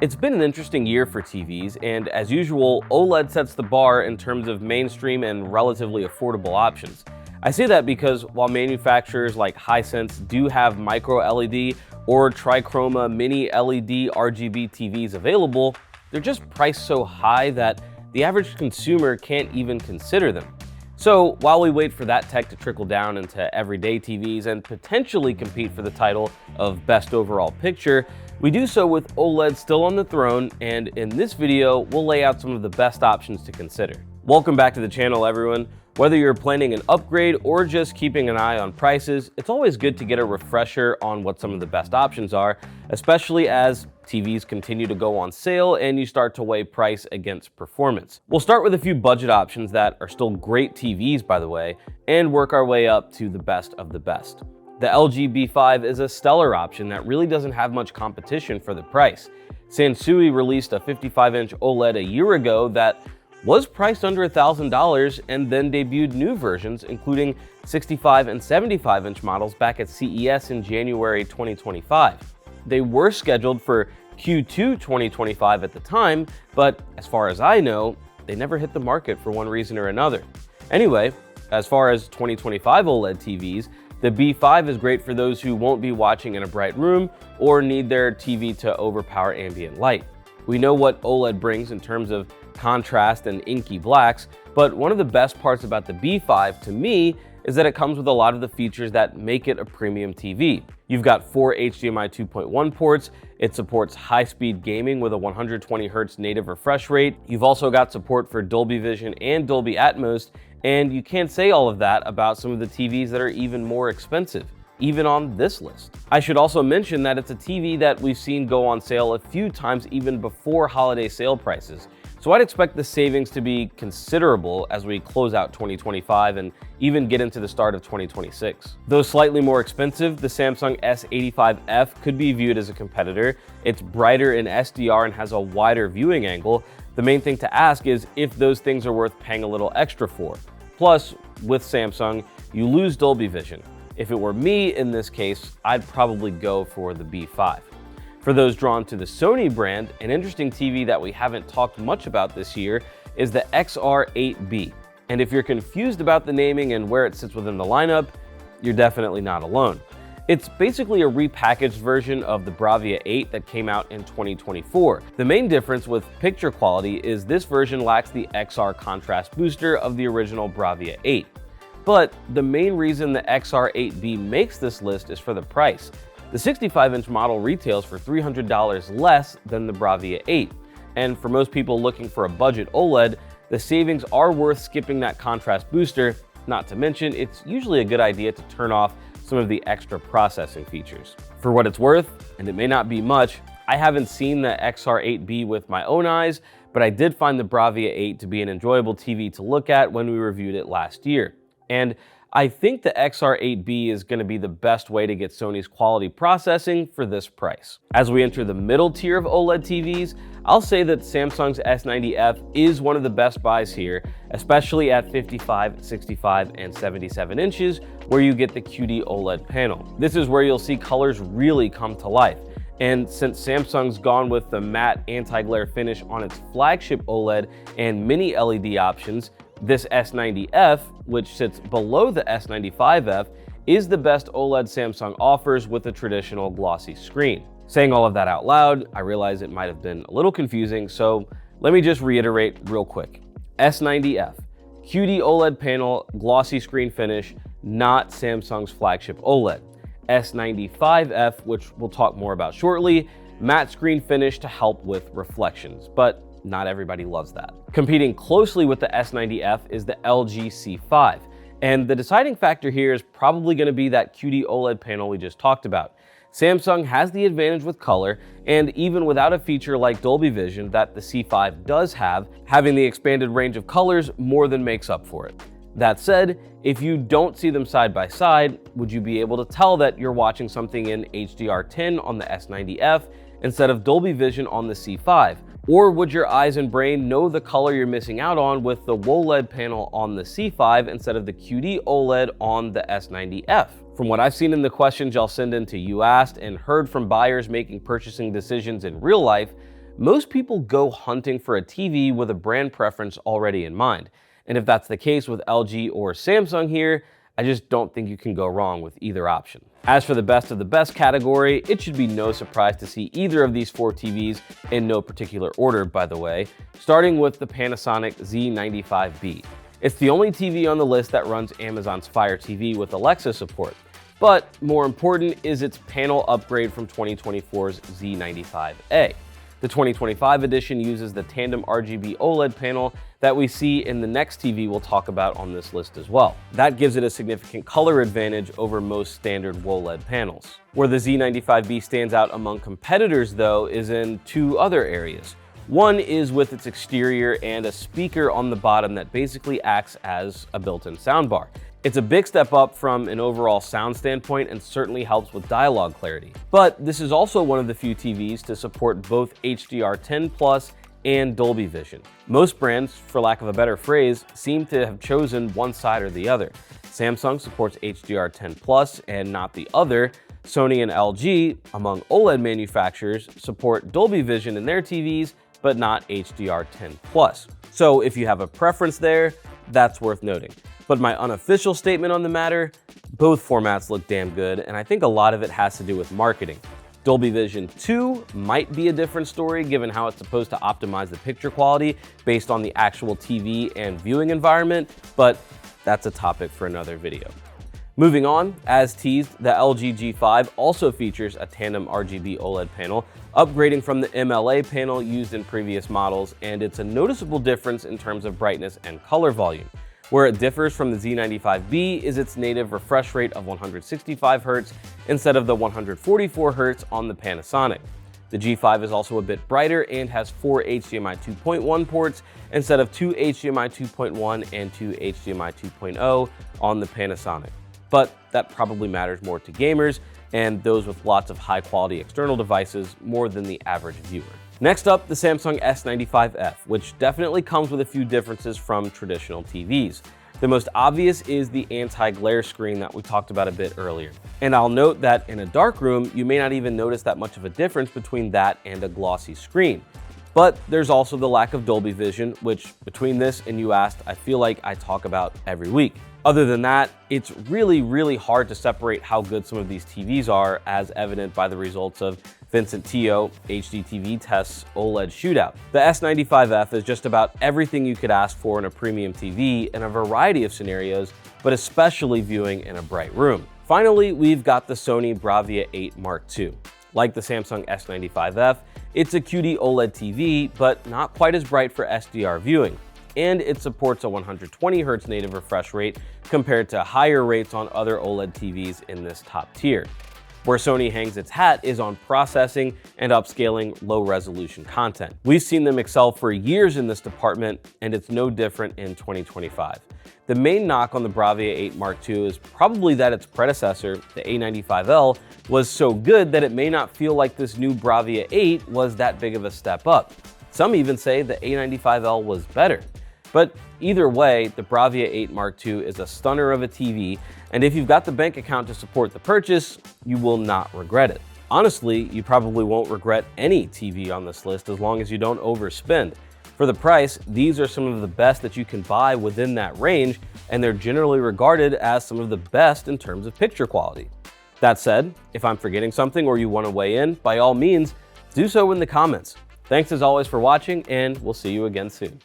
It's been an interesting year for TVs, and as usual, OLED sets the bar in terms of mainstream and relatively affordable options. I say that because while manufacturers like Hisense do have micro LED or trichroma mini LED RGB TVs available, they're just priced so high that the average consumer can't even consider them. So while we wait for that tech to trickle down into everyday TVs and potentially compete for the title of Best Overall Picture, we do so with OLED still on the throne, and in this video, we'll lay out some of the best options to consider. Welcome back to the channel, everyone. Whether you're planning an upgrade or just keeping an eye on prices, it's always good to get a refresher on what some of the best options are, especially as TVs continue to go on sale and you start to weigh price against performance. We'll start with a few budget options that are still great TVs, by the way, and work our way up to the best of the best. The LG B5 is a stellar option that really doesn't have much competition for the price. Sansui released a 55-inch OLED a year ago that was priced under $1,000 and then debuted new versions, including 65 and 75-inch models back at CES in January 2025. They were scheduled for Q2 2025 at the time, but as far as I know, they never hit the market for one reason or another. Anyway, as far as 2025 OLED TVs, the B5 is great for those who won't be watching in a bright room or need their TV to overpower ambient light. We know what OLED brings in terms of contrast and inky blacks, but one of the best parts about the B5 to me is that it comes with a lot of the features that make it a premium TV. You've got 4 HDMI 2.1 ports, it supports high-speed gaming with a 120Hz native refresh rate, you've also got support for Dolby Vision and Dolby Atmos, and you can't say all of that about some of the TVs that are even more expensive, even on this list. I should also mention that it's a TV that we've seen go on sale a few times even before holiday sale prices. So I'd expect the savings to be considerable as we close out 2025 and even get into the start of 2026. Though slightly more expensive, the Samsung S85F could be viewed as a competitor. It's brighter in SDR and has a wider viewing angle. The main thing to ask is if those things are worth paying a little extra for. Plus, with Samsung, you lose Dolby Vision. If it were me in this case, I'd probably go for the B5. For those drawn to the Sony brand, an interesting TV that we haven't talked much about this year is the XR8B. And if you're confused about the naming and where it sits within the lineup, you're definitely not alone. It's basically a repackaged version of the Bravia 8 that came out in 2024. The main difference with picture quality is this version lacks the XR contrast booster of the original Bravia 8. But the main reason the XR8B makes this list is for the price. The 65-inch model retails for $300 less than the Bravia 8. And for most people looking for a budget OLED, the savings are worth skipping that contrast booster, not to mention it's usually a good idea to turn off some of the extra processing features. For what it's worth, and it may not be much, I haven't seen the XR8B with my own eyes, but I did find the Bravia 8 to be an enjoyable TV to look at when we reviewed it last year. And I think the XR8B is going to be the best way to get Sony's quality processing for this price. As we enter the middle tier of OLED TVs, I'll say that Samsung's S90F is one of the best buys here, especially at 55, 65, and 77 inches, where you get the QD OLED panel. This is where you'll see colors really come to life. And since Samsung's gone with the matte anti-glare finish on its flagship OLED and mini LED options, this S90F, which sits below the S95F, is the best OLED Samsung offers with a traditional glossy screen. Saying all of that out loud, I realize it might have been a little confusing, so let me just reiterate real quick. S90F, QD OLED panel, glossy screen finish, not Samsung's flagship OLED. S95F, which we'll talk more about shortly, matte screen finish to help with reflections, but not everybody loves that. Competing closely with the S90F is the LG C5, and the deciding factor here is probably going to be that QD OLED panel we just talked about. Samsung has the advantage with color, and even without a feature like Dolby Vision that the C5 does have, having the expanded range of colors more than makes up for it. That said, if you don't see them side by side, would you be able to tell that you're watching something in HDR10 on the S90F instead of Dolby Vision on the C5? Or would your eyes and brain know the color you're missing out on with the OLED panel on the C5 instead of the QD OLED on the S90F? From what I've seen in the questions y'all send in to You Asked and heard from buyers making purchasing decisions in real life, Most people go hunting for a TV with a brand preference already in mind. And if that's the case with LG or Samsung here, I just don't think you can go wrong with either option. As for the best of the best category, it should be no surprise to see either of these 4 TVs in no particular order, by the way, starting with the Panasonic Z95B. It's the only TV on the list that runs Amazon's Fire TV with Alexa support. But more important is its panel upgrade from 2024's Z95A. The 2025 edition uses the tandem RGB OLED panel that we see in the next TV we'll talk about on this list as well. That gives it a significant color advantage over most standard OLED panels. Where the Z95B stands out among competitors, though, is in 2 other areas. One is with its exterior and a speaker on the bottom that basically acts as a built-in soundbar. It's a big step up from an overall sound standpoint and certainly helps with dialogue clarity. But this is also one of the few TVs to support both HDR10+ and Dolby Vision. Most brands, for lack of a better phrase, seem to have chosen one side or the other. Samsung supports HDR10+ and not the other. Sony and LG, among OLED manufacturers, support Dolby Vision in their TVs, but not HDR10+. So if you have a preference there, that's worth noting. But my unofficial statement on the matter, both formats look damn good, and I think a lot of it has to do with marketing. Dolby Vision 2 might be a different story given how it's supposed to optimize the picture quality based on the actual TV and viewing environment, but that's a topic for another video. Moving on, as teased, the LG G5 also features a tandem RGB OLED panel, upgrading from the MLA panel used in previous models, and it's a noticeable difference in terms of brightness and color volume. Where it differs from the Z95B is its native refresh rate of 165 Hz instead of the 144 Hz on the Panasonic. The G5 is also a bit brighter and has 4 HDMI 2.1 ports instead of 2 HDMI 2.1 and 2 HDMI 2.0 on the Panasonic. But that probably matters more to gamers and those with lots of high-quality external devices more than the average viewer. Next up, the Samsung S95F, which definitely comes with a few differences from traditional TVs. The most obvious is the anti-glare screen that we talked about a bit earlier. And I'll note that in a dark room, you may not even notice that much of a difference between that and a glossy screen. But there's also the lack of Dolby Vision, which between this and You Asked, I feel like I talk about every week. Other than that, it's really hard to separate how good some of these TVs are, as evident by the results of Vincent Teo HDTV Test's OLED Shootout. The S95F is just about everything you could ask for in a premium TV in a variety of scenarios, but especially viewing in a bright room. Finally, we've got the Sony Bravia 8 Mark II. Like the Samsung S95F, it's a QD OLED TV, but not quite as bright for SDR viewing. And it supports a 120 Hz native refresh rate compared to higher rates on other OLED TVs in this top tier. Where Sony hangs its hat is on processing and upscaling low-resolution content. We've seen them excel for years in this department, and it's no different in 2025. The main knock on the Bravia 8 Mark II is probably that its predecessor, the A95L, was so good that it may not feel like this new Bravia 8 was that big of a step up. Some even say the A95L was better. But either way, the Bravia 8 Mark II is a stunner of a TV, and if you've got the bank account to support the purchase, you will not regret it. Honestly, you probably won't regret any TV on this list as long as you don't overspend. For the price, these are some of the best that you can buy within that range, and they're generally regarded as some of the best in terms of picture quality. That said, if I'm forgetting something or you want to weigh in, by all means, do so in the comments. Thanks as always for watching, and we'll see you again soon.